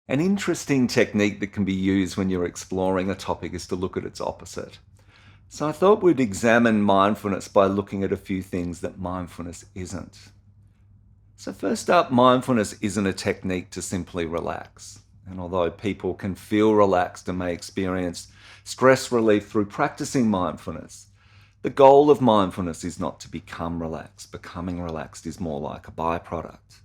An interesting technique that can be used when you're exploring a topic is to look at its opposite. So I thought we'd examine mindfulness by looking at a few things that mindfulness isn't. So first up, mindfulness isn't a technique to simply relax. And although people can feel relaxed and may experience stress relief through practicing mindfulness, the goal of mindfulness is not to become relaxed. Becoming relaxed is more like a byproduct.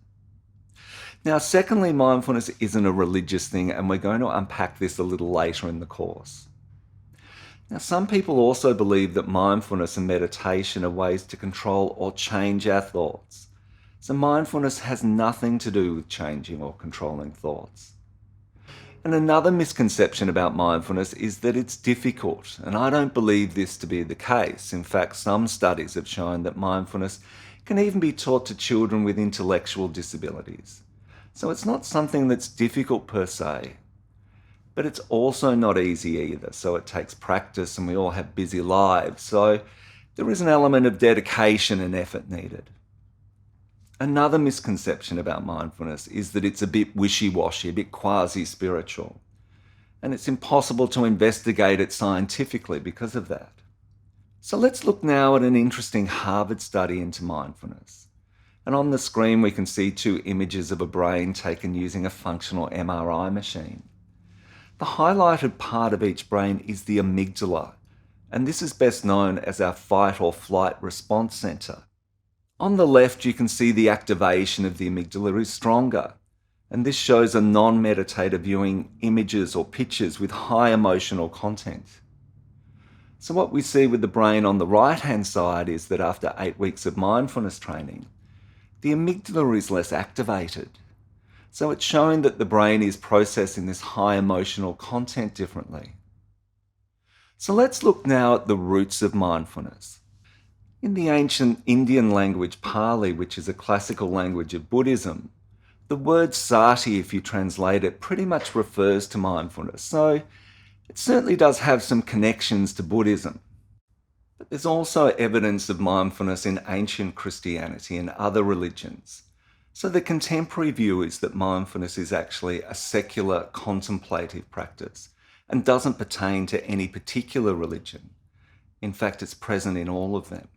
Now, secondly, mindfulness isn't a religious thing, and we're going to unpack this a little later in the course. Now, some people also believe that mindfulness and meditation are ways to control or change our thoughts. So mindfulness has nothing to do with changing or controlling thoughts. And another misconception about mindfulness is that it's difficult, and I don't believe this to be the case. In fact, some studies have shown that mindfulness can even be taught to children with intellectual disabilities. So it's not something that's difficult per se, but it's also not easy either. So it takes practice, and we all have busy lives. So there is an element of dedication and effort needed. Another misconception about mindfulness is that it's a bit wishy-washy, a bit quasi-spiritual. And it's impossible to investigate it scientifically because of that. So let's look now at an interesting Harvard study into mindfulness. And on the screen we can see two images of a brain taken using a functional MRI machine. The highlighted part of each brain is the amygdala, and this is best known as our fight or flight response center. On the left, you can see the activation of the amygdala is stronger, and this shows a non-meditator viewing images or pictures with high emotional content. So what we see with the brain on the right-hand side is that after 8 weeks of mindfulness training, the amygdala is less activated. So it's showing that the brain is processing this high emotional content differently. So let's look now at the roots of mindfulness. In the ancient Indian language Pali, which is a classical language of Buddhism, the word sati, if you translate it, pretty much refers to mindfulness. So it certainly does have some connections to Buddhism. But there's also evidence of mindfulness in ancient Christianity and other religions. So the contemporary view is that mindfulness is actually a secular contemplative practice and doesn't pertain to any particular religion. In fact, it's present in all of them.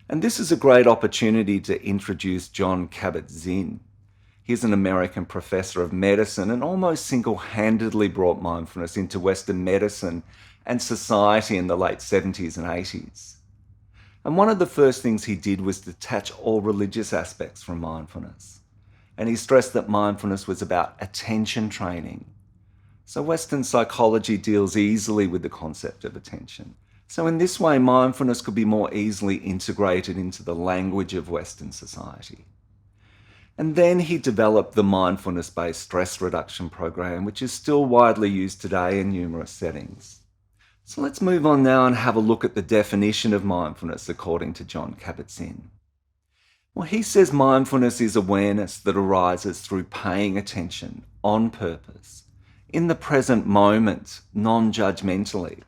And this is a great opportunity to introduce Jon Kabit-Zinn. He's an American professor of medicine and almost single-handedly brought mindfulness into Western medicine and society in the late 70s and 80s. And one of the first things he did was detach all religious aspects from mindfulness. And he stressed that mindfulness was about attention training. So Western psychology deals easily with the concept of attention. So in this way, mindfulness could be more easily integrated into the language of Western society. And then he developed the mindfulness-based stress reduction program, which is still widely used today in numerous settings. So let's move on now and have a look at the definition of mindfulness according to Jon Kabit-Zinn. Well, he says mindfulness is awareness that arises through paying attention on purpose, in the present moment, non-judgmentally,